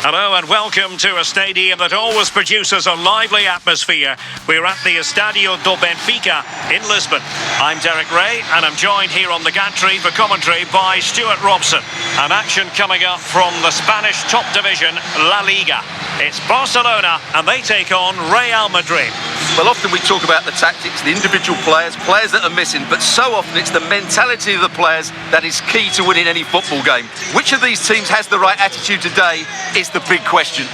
Hello and welcome to a stadium that always produces a lively atmosphere. We're at the Estadio do Benfica in Lisbon. I'm Derek Ray and I'm joined here on the gantry for commentary by Stuart Robson. An action coming up from the Spanish top division, La Liga. It's Barcelona and they take on Real Madrid. Well, often we talk about the tactics, the individual players that are missing, but so often it's the mentality of the players that is key to winning any football game. Which of these teams has the right attitude today is the big question.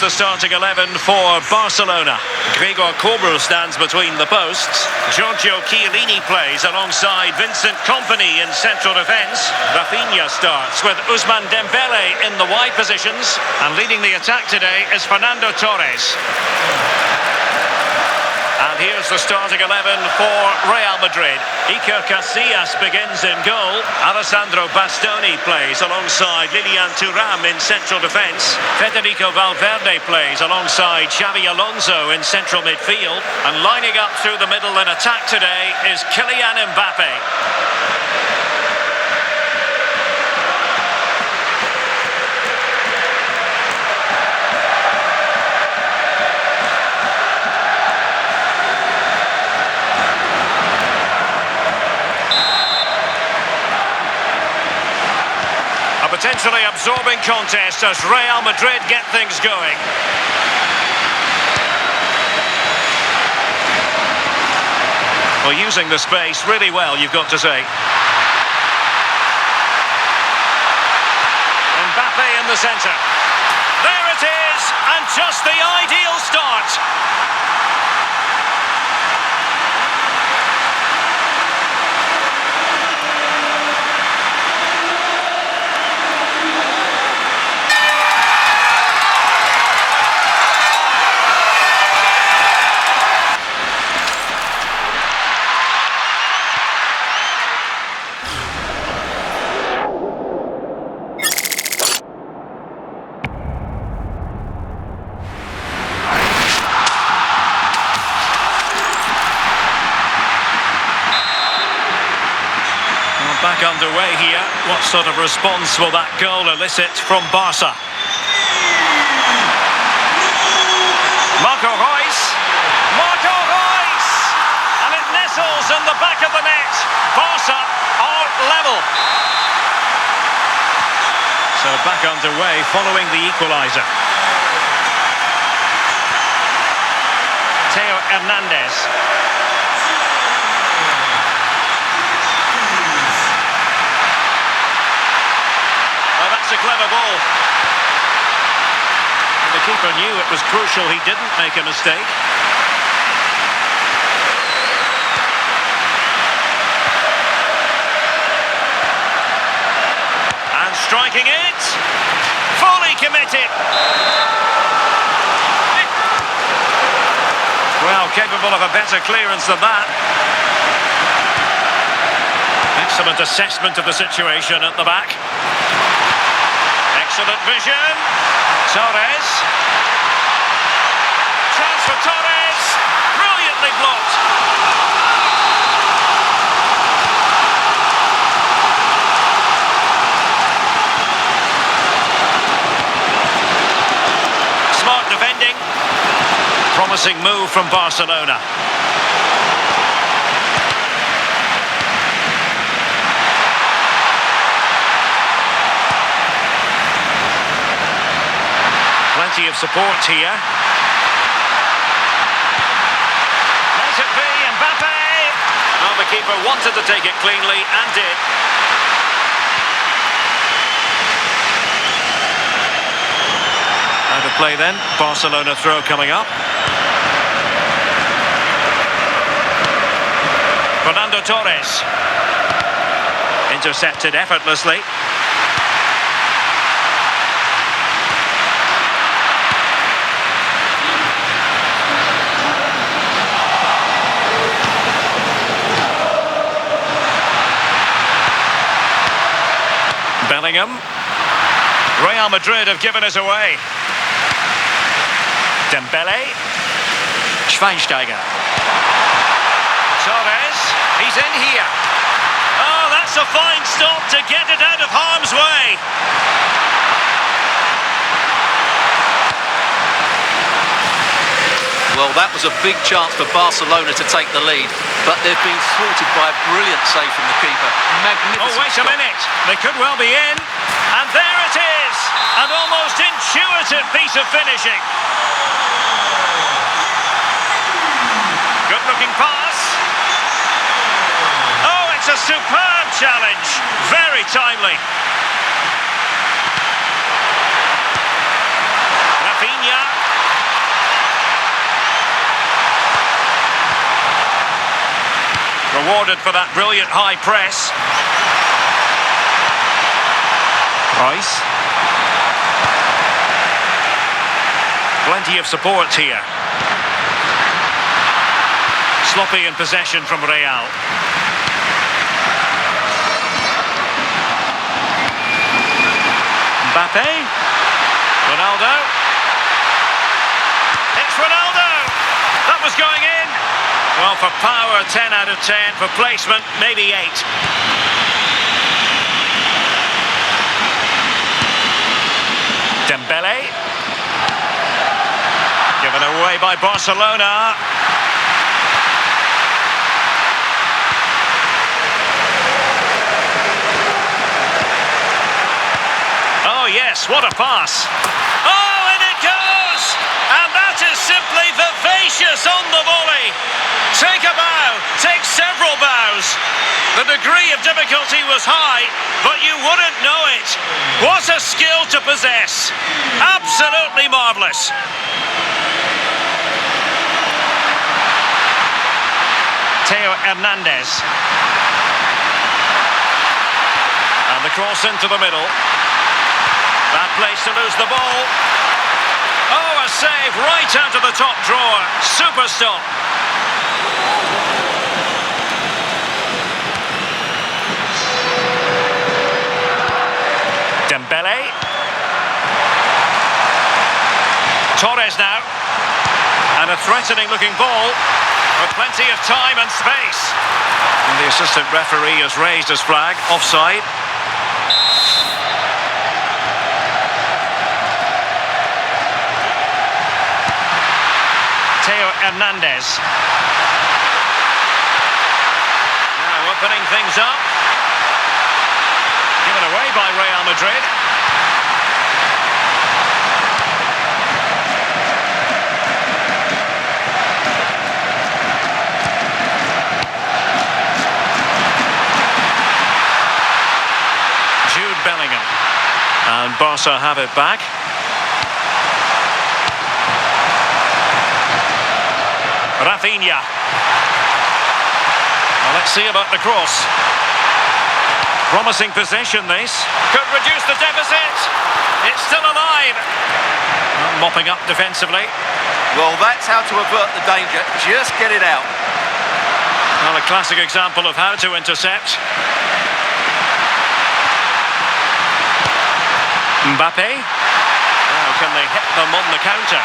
The starting 11 for Barcelona. Gregor Kobel stands between the posts. Giorgio Chiellini plays alongside Vincent Kompany in central defence. Rafinha starts with Ousmane Dembele in the wide positions. And leading the attack today is Fernando Torres. And here's the starting 11 for Real Madrid. Iker Casillas begins in goal. Alessandro Bastoni plays alongside Lilian Thuram in central defence. Federico Valverde plays alongside Xavi Alonso in central midfield. And lining up through the middle in attack today is Kylian Mbappé. Potentially absorbing contest as Real Madrid get things going. Well, using the space really well, you've got to say. Mbappé in the centre. There it is, and just the ideal start. Back underway here. What sort of response will that goal elicit from Barca? Marco Reus! And it nestles in the back of the net. Barca are level. So back underway following the equaliser. Theo Hernandez. A clever ball. The keeper knew it was crucial he didn't make a mistake. And striking it. Fully committed. Well, capable of a better clearance than that. Excellent assessment of the situation at the back. Excellent vision. Torres. Chance for Torres. Brilliantly blocked. Smart defending. Promising move from Barcelona. Plenty of support here. Let it be Mbappé. Well, the keeper wanted to take it cleanly and did. Out of play then. Barcelona throw coming up. Fernando Torres. Intercepted effortlessly. Bellingham. Real Madrid have given us away. Dembele. Schweinsteiger. Torres. He's in here. Oh, that's a fine stop to get it out of harm's way. Well, that was a big chance for Barcelona to take the lead, but they've been thwarted by a brilliant save from the keeper. Magnificent. Oh, wait a minute. They could well be in. And there it is. An almost intuitive piece of finishing. Good-looking pass. Oh, it's a superb challenge. Very timely. Rafinha. Rewarded for that brilliant high press. Reus. Plenty of support here. Sloppy in possession from Real. Mbappé. Ronaldo. It's Ronaldo. That was going in. Well, for power, 10 out of 10. For placement, maybe 8. Dembele. Given away by Barcelona. Oh, yes, what a pass. Oh, and it goes! And that is simply vivacious on the volley. Take a bow, take several bows. The degree of difficulty was high, but you wouldn't know it. What a skill to possess. Absolutely marvellous. Theo Hernandez. And the cross into the middle. Bad place to lose the ball. Oh, a save right out of the top drawer. Super stop. Dembele. Torres now. And a threatening looking ball with plenty of time and space. And the assistant referee has raised his flag. Offside. Theo Hernandez. Now opening things up. Given away by Real Madrid. Jude Bellingham. And Barca have it back. Rafinha. Well, let's see about the cross. Promising possession, this. Could reduce the deficit. It's still alive. Mopping up defensively. Well, that's how to avert the danger. Just get it out. Well, a classic example of how to intercept. Mbappé. Now, can they hit them on the counter?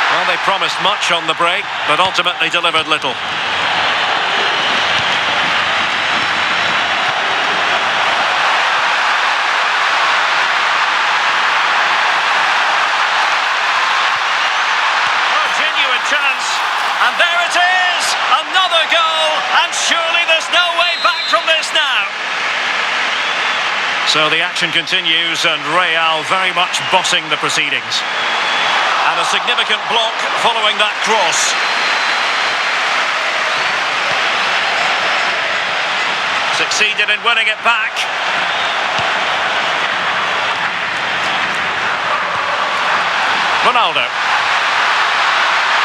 Well, they promised much on the break, but ultimately delivered little. Oh, genuine chance. And there it is! Another goal! And surely there's no way back from this now. So the action continues, and Real very much bossing the proceedings. And a significant block following that cross. Succeeded in winning it back. Ronaldo.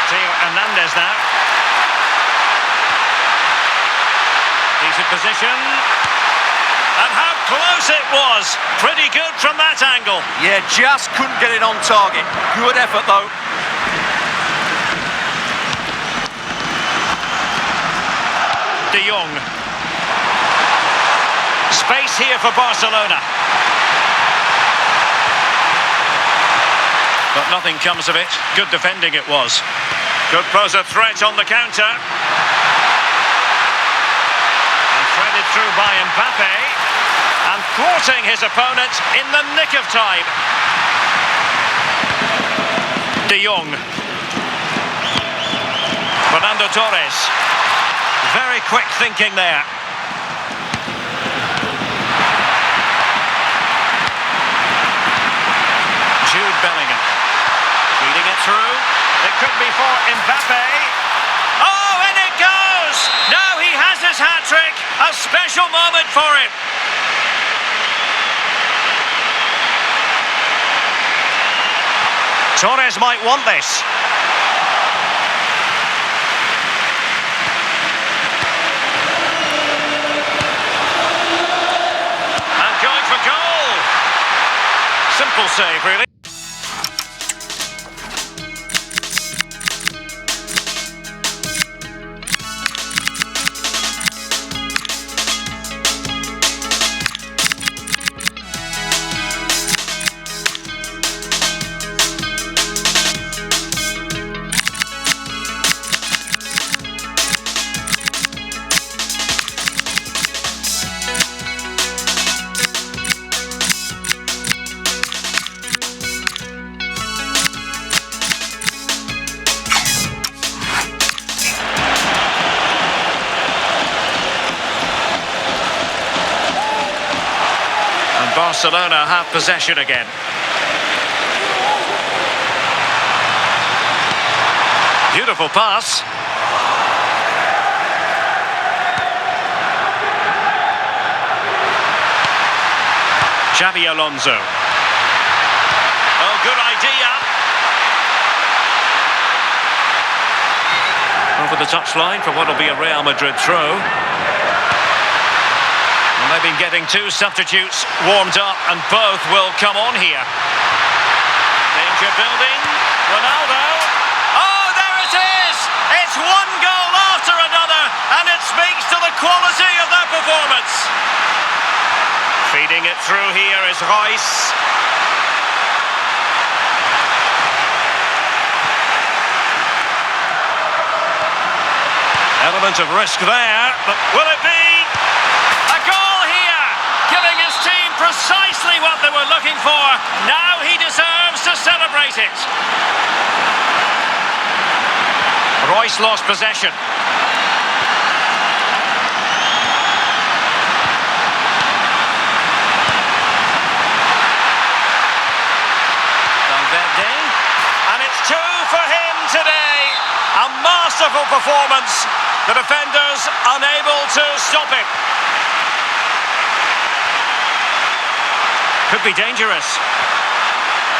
Theo Hernandez now. Decent position. And how close it was. Pretty good from that angle. Yeah, just couldn't get it on target. Good effort, though. De Jong. Space here for Barcelona. But nothing comes of it. Good defending it was. Could pose a threat on the counter. And threaded through by Mbappé. And thwarting his opponent in the nick of time. De Jong. Fernando Torres. Very quick thinking there. Jude Bellingham. Feeding it through. It could be for Mbappé. Oh, and it goes! Now he has his hat-trick. A special moment for him. Torres might want this. And going for goal. Simple save, really. Barcelona have possession again. Beautiful pass. Xabi Alonso. Oh, good idea. Over the touchline for what will be a Real Madrid throw. And they've been getting two substitutes warmed up, and both will come on here. Danger building. Ronaldo. Oh, there it is! It's one goal after another, and it speaks to the quality of that performance. Feeding it through here is Reus. Element of risk there, but will it be? A goal here, giving his team precisely what they were looking for. Now he deserves to celebrate it. Reus lost possession. Valverde, and it's two for him today. A masterful performance. The defenders unable to stop him. Could be dangerous.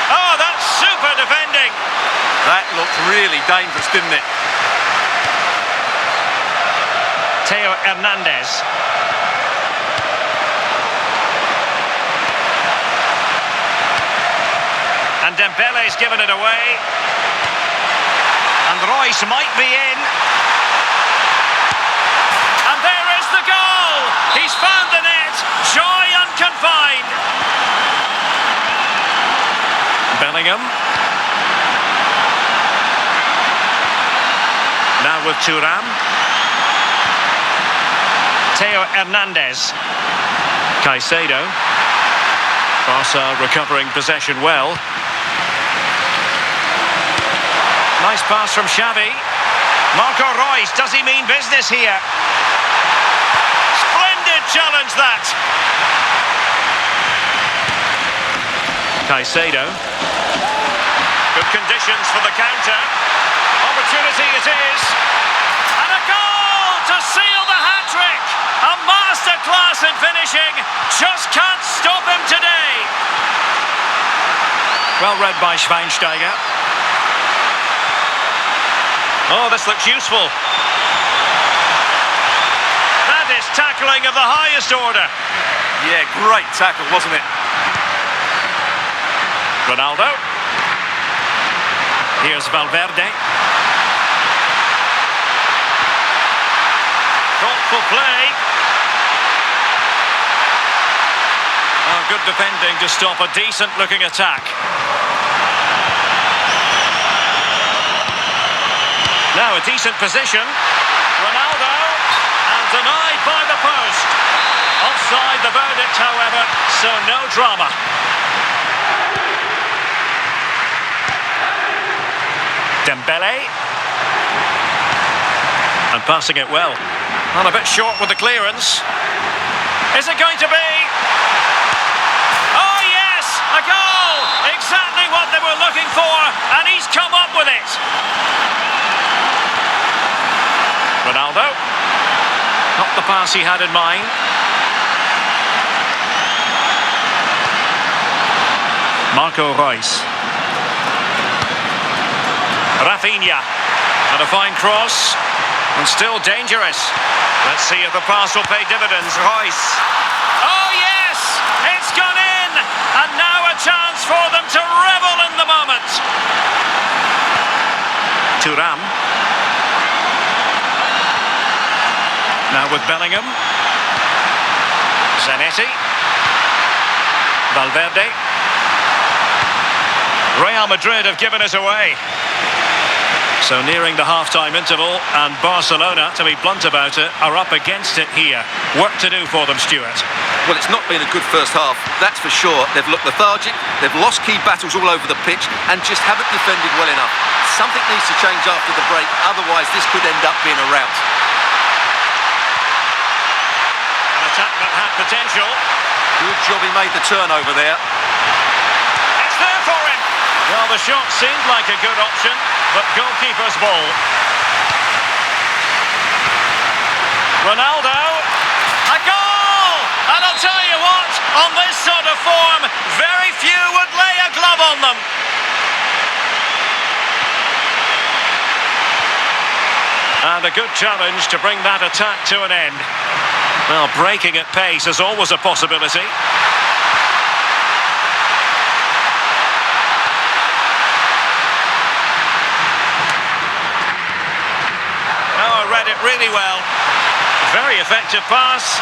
Oh, that's super defending. That looked really dangerous, didn't it? Theo Hernandez. And Dembele's given it away. And Reus might be in. And there is the goal! He's found the net. Joy unconfined. Bellingham. Now with Thuram. Theo Hernandez. Caicedo. Barca recovering possession well. Nice pass from Xavi. Marco Reus, does he mean business here? Splendid challenge that. Caicedo. Good conditions for the counter. Opportunity it is. And a goal to seal the hat-trick. A masterclass in finishing. Just can't stop him today. Well read by Schweinsteiger. Oh, this looks useful. That is tackling of the highest order. Yeah, great tackle, wasn't it? Ronaldo. Here's Valverde. Thoughtful play. Oh, good defending to stop a decent-looking attack. Now a decent position. Ronaldo, and denied by the post. Offside the verdict, however, so no drama. Dembele. And passing it well. And a bit short with the clearance. Is it going to be? Oh yes, a goal! Exactly what they were looking for, and he's come up with it. Ronaldo. Not the pass he had in mind. Reus. Rafinha. And a fine cross. And still dangerous. Let's see if the pass will pay dividends. Reus. Oh yes! It's gone in! And now a chance for them to revel in the moment. Thuram. Now with Bellingham. Zanetti. Valverde. Real Madrid have given us away. So nearing the half-time interval, and Barcelona, to be blunt about it, are up against it here. Work to do for them, Stuart. Well, it's not been a good first half, that's for sure. They've looked lethargic, they've lost key battles all over the pitch, and just haven't defended well enough. Something needs to change after the break, otherwise this could end up being a rout. An attack that had potential. Good job he made the turnover there. It's there for him. Well, the shot seemed like a good option, but goalkeeper's ball. Ronaldo. A goal! And I'll tell you what, on this sort of form, very few would lay a glove on them. And a good challenge to bring that attack to an end. Well, breaking at pace is always a possibility. Oh, I read it really well. Very effective pass.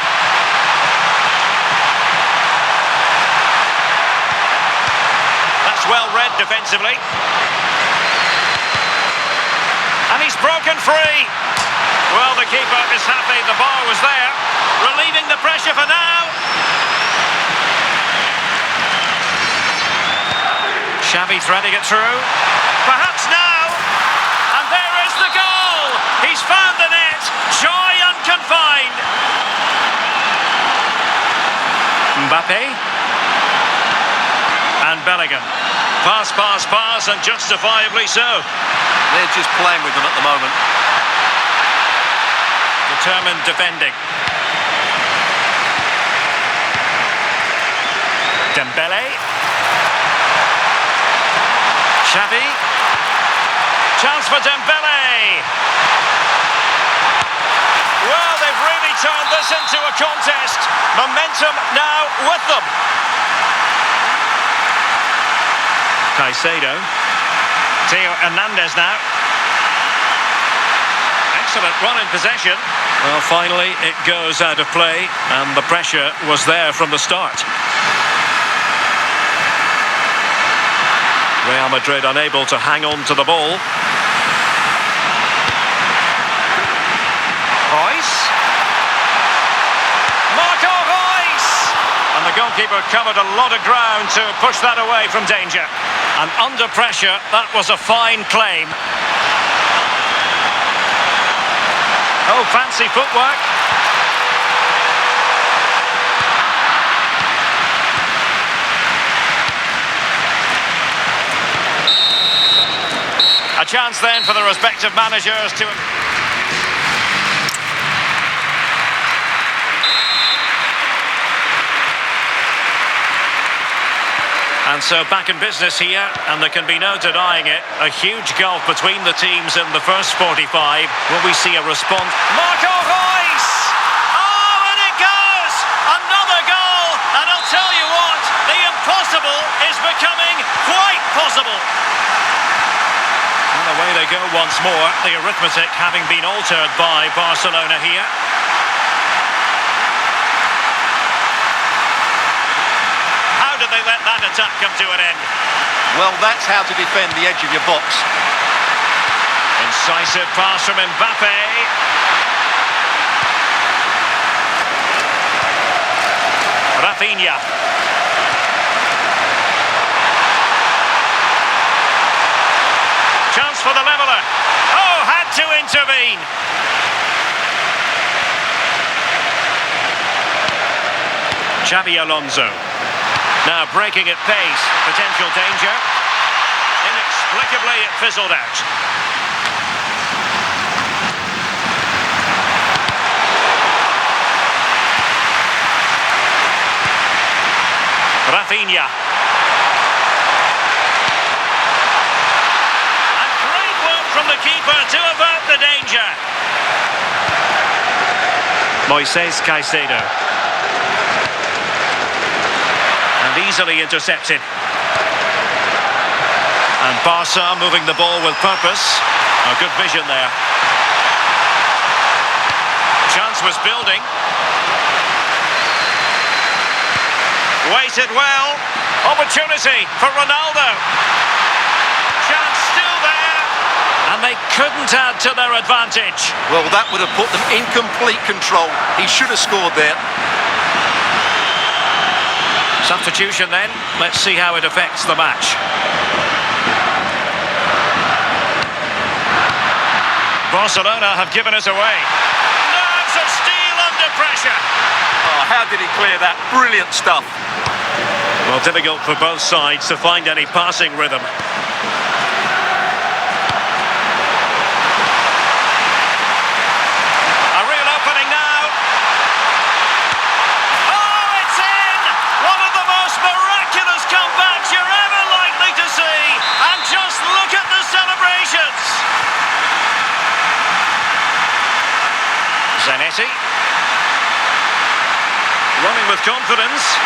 That's well read defensively. And he's broken free. Well, the keeper is happy the bar was there, relieving the pressure for now. Xavi threading it through. Perhaps now. And there is the goal. He's found the net. Joy unconfined. Mbappé. And Bellingham. Pass, pass, pass, and justifiably so. They're just playing with them at the moment. Determined defending. Dembele. Xavi. Chance for Dembele. Well, they've really turned this into a contest. Momentum now with them. Caicedo. Theo Hernandez now. Excellent run in possession. Well, finally it goes out of play, and the pressure was there from the start. Real Madrid unable to hang on to the ball. Reus. Marco Reus! And the goalkeeper covered a lot of ground to push that away from danger. And under pressure, that was a fine claim. Oh, fancy footwork. A chance then for the respective managers to... And so back in business here, and there can be no denying it. A huge gulf between the teams in the first 45. Will we see a response? Marco Reus! Oh, and it goes! Another goal! And I'll tell you what, the impossible is becoming quite possible. And away they go once more, the arithmetic having been altered by Barcelona here. They let that attack come to an end. Well, that's how to defend the edge of your box. Incisive pass from Mbappé. Rafinha. Chance for the leveller. Oh, had to intervene. Xabi Alonso. Now breaking at pace, potential danger. Inexplicably it fizzled out. Rafinha. And great work from the keeper to avert the danger. Moises Caicedo. Easily intercepted. And Barca moving the ball with purpose. A good vision there. Chance was building. Waited well. Opportunity for Ronaldo. Chance still there. And they couldn't add to their advantage. Well, that would have put them in complete control. He should have scored there. Substitution then. Let's see how it affects the match. Barcelona have given us away. Nerves of steel under pressure. Oh, how did he clear that? Brilliant stuff. Well, difficult for both sides to find any passing rhythm. A real opening now. Miraculous comebacks you're ever likely to see, and just look at the celebrations. Zanetti running with confidence.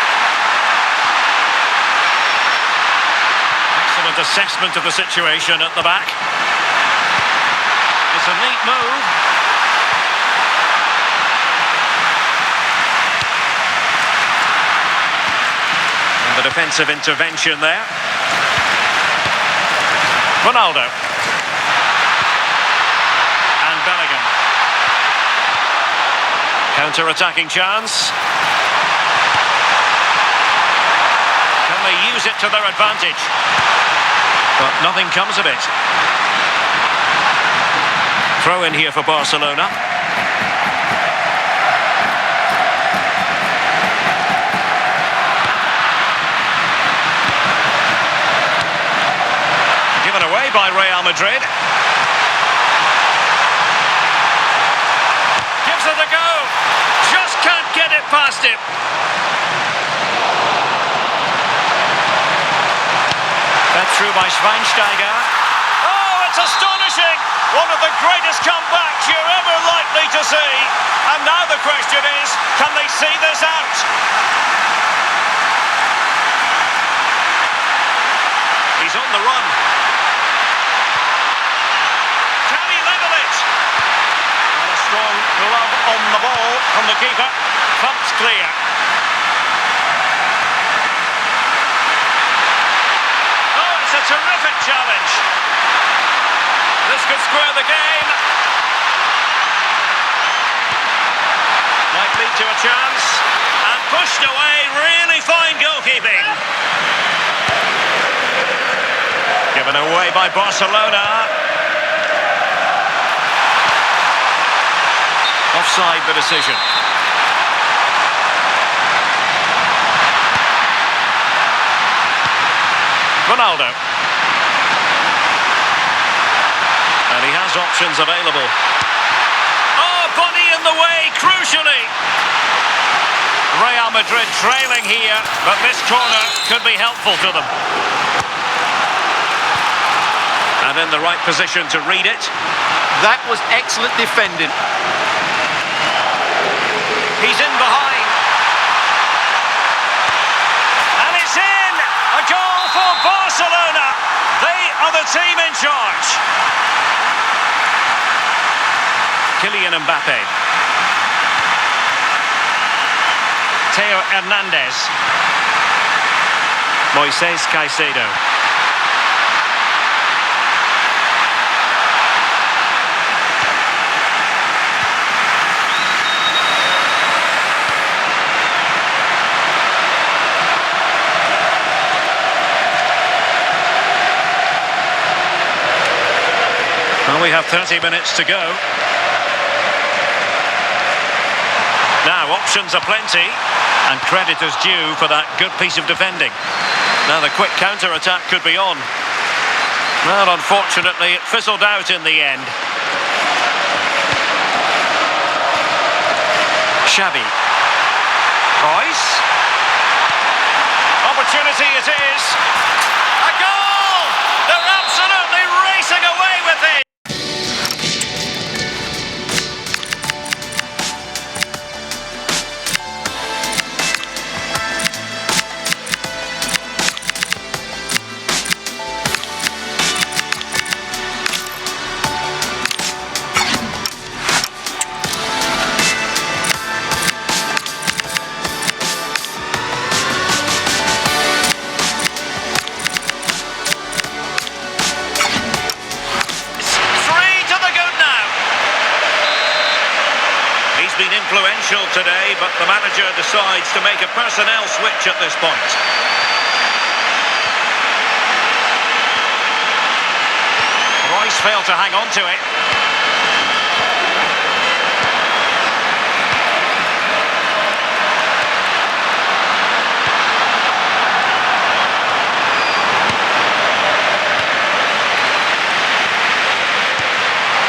Excellent assessment of the situation at the back. It's a neat move. The defensive intervention there. Ronaldo. And Bellingham. Counter-attacking chance. Can they use it to their advantage? But nothing comes of it. Throw in here for Barcelona. Away by Real Madrid. Gives it a go. Just can't get it past him. Fed through by Schweinsteiger. Oh, it's astonishing. One of the greatest comebacks you're ever likely to see. And now the question is, can they see this out? He's on the run. Strong glove on the ball from the keeper. Thumped clear. Oh, it's a terrific challenge. This could square the game. Might lead to a chance. And pushed away. Really fine goalkeeping. Given away by Barcelona. Offside the decision. Ronaldo. And he has options available. Oh, body in the way, crucially. Real Madrid trailing here, but this corner could be helpful to them. And in the right position to read it. That was excellent defending. He's in behind. And it's in! A goal for Barcelona. They are the team in charge. Kylian Mbappé. Theo Hernandez. Moises Caicedo. Well, we have 30 minutes to go. Now, options are plenty, and credit is due for that good piece of defending. Now, the quick counter-attack could be on. Well, unfortunately, it fizzled out in the end. Xavi. Reus. Opportunity it is. A goal! They're absolutely racing away with it. Been influential today, but the manager decides to make a personnel switch at this point. Reus failed to hang on to it.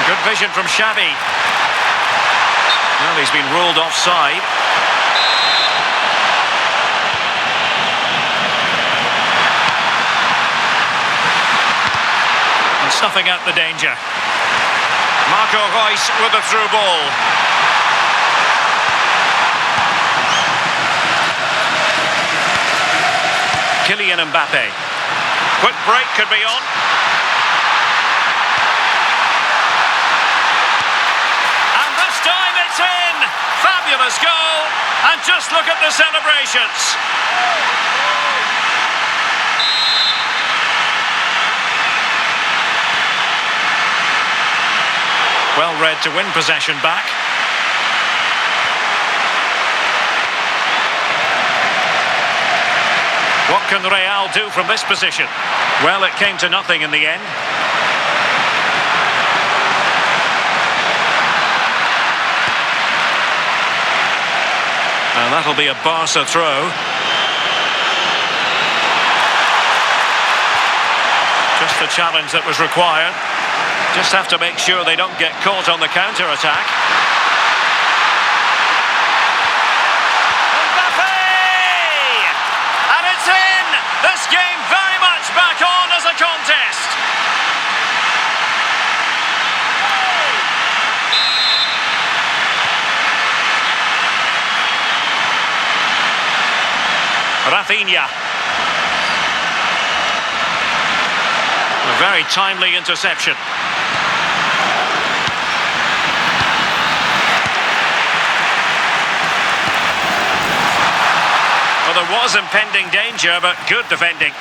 Good vision from Xavi. Well, he's been ruled offside. And snuffing out the danger. Marco Reus with a through ball. Kylian Mbappé. Quick break could be on. In! Fabulous goal, and just look at the celebrations. Well read to win possession back. What can Real do from this position? Well, it came to nothing in the end. And that'll be a Barca throw. Just the challenge that was required. Just have to make sure they don't get caught on the counter-attack. Mbappé! And it's in! This game very much back on as a contest. Rafinha. A very timely interception. Well, there was impending danger, but good defending.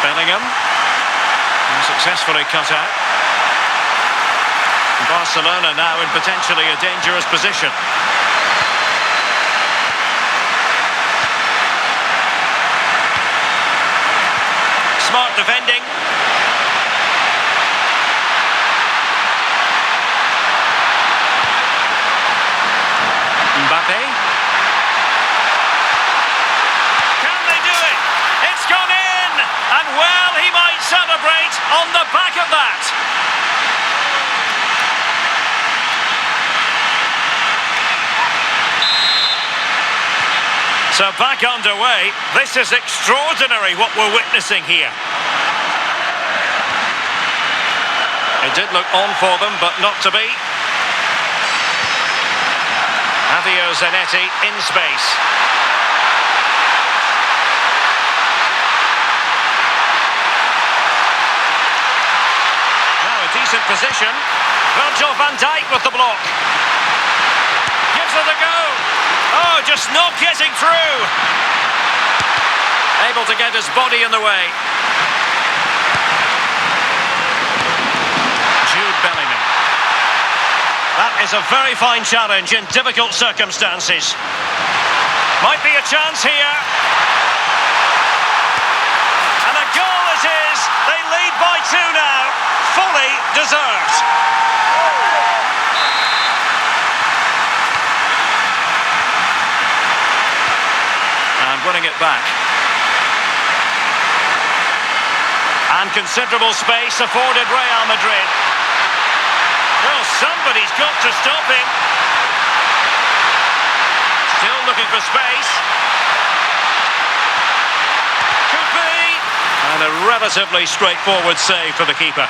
Bellingham. Successfully cut out. Barcelona now in potentially a dangerous position. Smart defending. Mbappé. Can they do it? It's gone in! And well, he might celebrate on the back of that. So back underway. This is extraordinary what we're witnessing here. It did look on for them, but not to be. Javier Zanetti in space. Now a decent position. Virgil van Dijk with the block. Gives it a go. Oh, just not getting through. Able to get his body in the way. Jude Bellingham. That is a very fine challenge in difficult circumstances. Might be a chance here. And a goal it is. They lead by 2 now. Fully deserved. And winning it back. And considerable space afforded Real Madrid. Well, somebody's got to stop him. Still looking for space. Could be. And a relatively straightforward save for the keeper.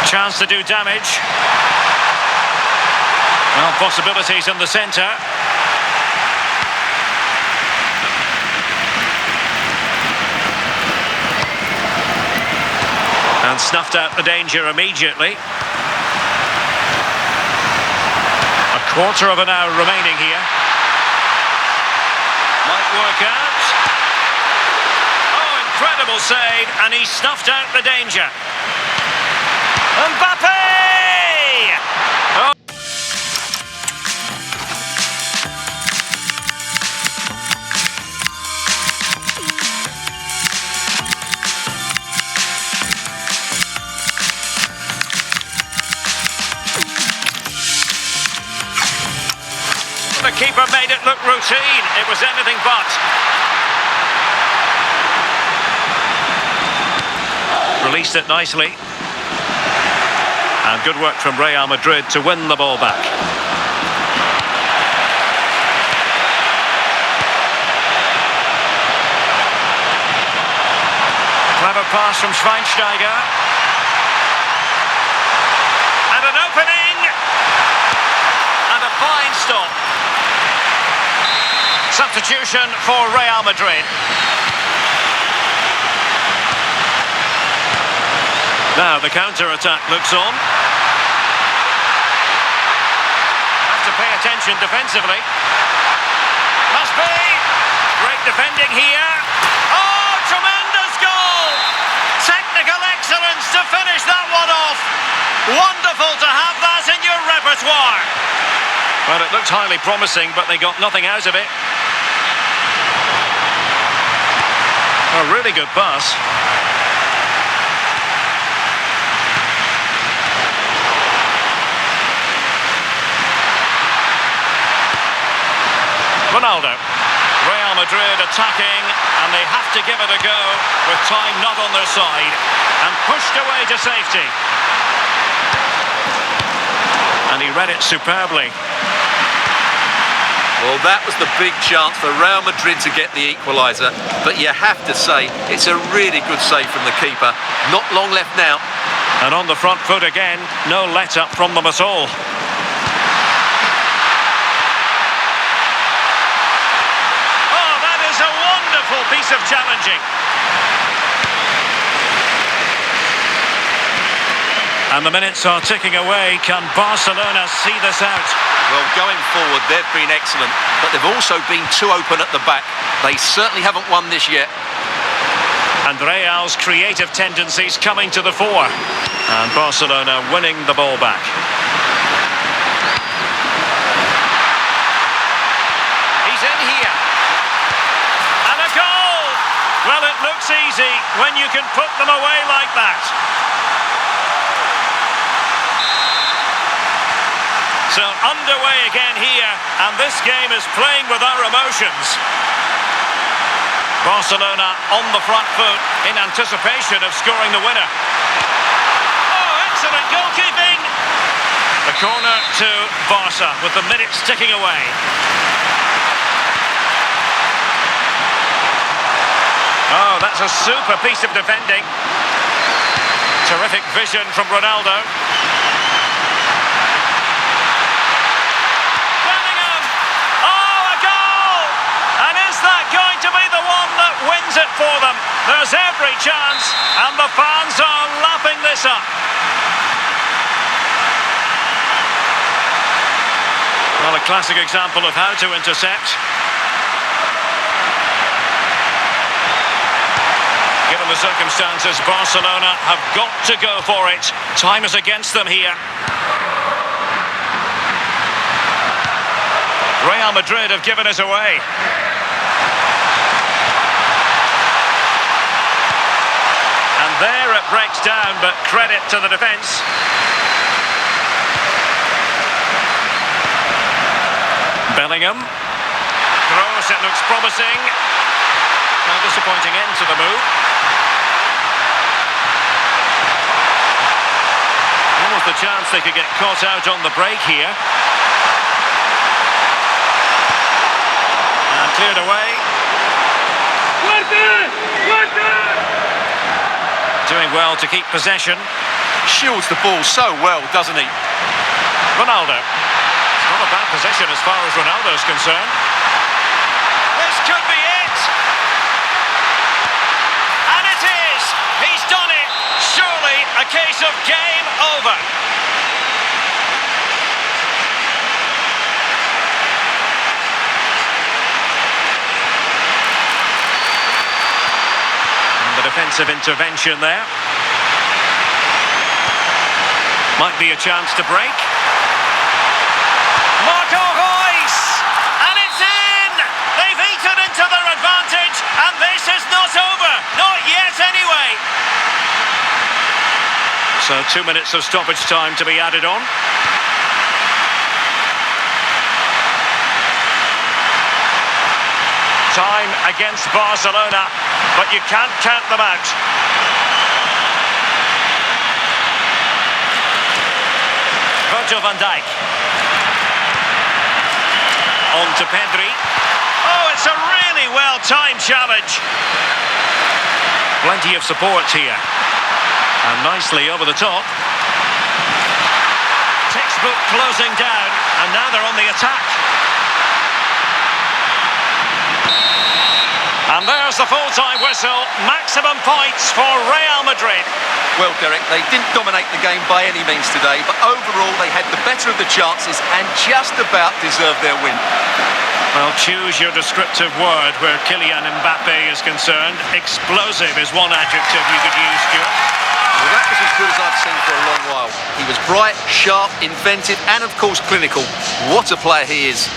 Chance to do damage. Well, possibilities in the centre. And snuffed out the danger immediately. A quarter of an hour remaining here. Might work out. Oh, incredible save, and he snuffed out the danger. Mbappé! Oh. The keeper made it look routine. It was anything but. Released it nicely. And good work from Real Madrid to win the ball back. Clever pass from Schweinsteiger. And an opening. And a fine stop. Substitution for Real Madrid. Now the counter-attack looks on. Have to pay attention defensively. Must be. Great defending here. Oh, tremendous goal! Technical excellence to finish that one off. Wonderful to have that in your repertoire. Well, it looked highly promising, but they got nothing out of it. A really good pass. Ronaldo. Real Madrid attacking, and they have to give it a go with time not on their side. And pushed away to safety. And he read it superbly. Well, that was the big chance for Real Madrid to get the equaliser. But you have to say, it's a really good save from the keeper. Not long left now. And on the front foot again, no let-up from them at all. Oh, that is a wonderful piece of challenging. And the minutes are ticking away. Can Barcelona see this out? Well, going forward, they've been excellent, but they've also been too open at the back. They certainly haven't won this yet. And Real's creative tendencies coming to the fore. And Barcelona winning the ball back. He's in. you can put them away like that. So underway again here, and this game is playing with our emotions. Barcelona on the front foot in anticipation of scoring the winner. Oh, excellent goalkeeping! The corner to Barca with the minutes ticking away. Oh, that's a super piece of defending. Terrific vision from Ronaldo. Bellingham! Oh, a goal! And is that going to be the one that wins it for them? There's every chance, and the fans are lapping this up. Well, a classic example of how to intercept. Given the circumstances, Barcelona have got to go for it. Time is against them here. Real Madrid have given us away. And there it breaks down, but credit to the defence. Bellingham. Kroos, it looks promising. A disappointing end to the move. Almost the chance they could get caught out on the break here. And cleared away. Doing well to keep possession. Shields the ball so well, doesn't he? Ronaldo. It's not a bad position as far as Ronaldo's concerned. This could be it. And it is. He's done it. Surely a case of game over. And the defensive intervention there. Might be a chance to break. Marco Reus! And it's in! They've eaten into their advantage, and this is not over. Not yet, anyway. So 2 minutes of stoppage time to be added on. Time against Barcelona, but you can't count them out. Virgil van Dijk. On to Pedri. Oh, it's a really well-timed challenge. Plenty of support here. And nicely over the top. Textbook closing down, and now they're on the attack. And there's the full-time whistle. Maximum points for Real Madrid. Well, Derek, they didn't dominate the game by any means today, but overall they had the better of the chances and just about deserved their win. Well, choose your descriptive word where Kylian Mbappé is concerned. Explosive is one adjective you could use, Stuart. Well, that was as good as I've seen for a long while. He was bright, sharp, inventive and, of course, clinical. What a player he is.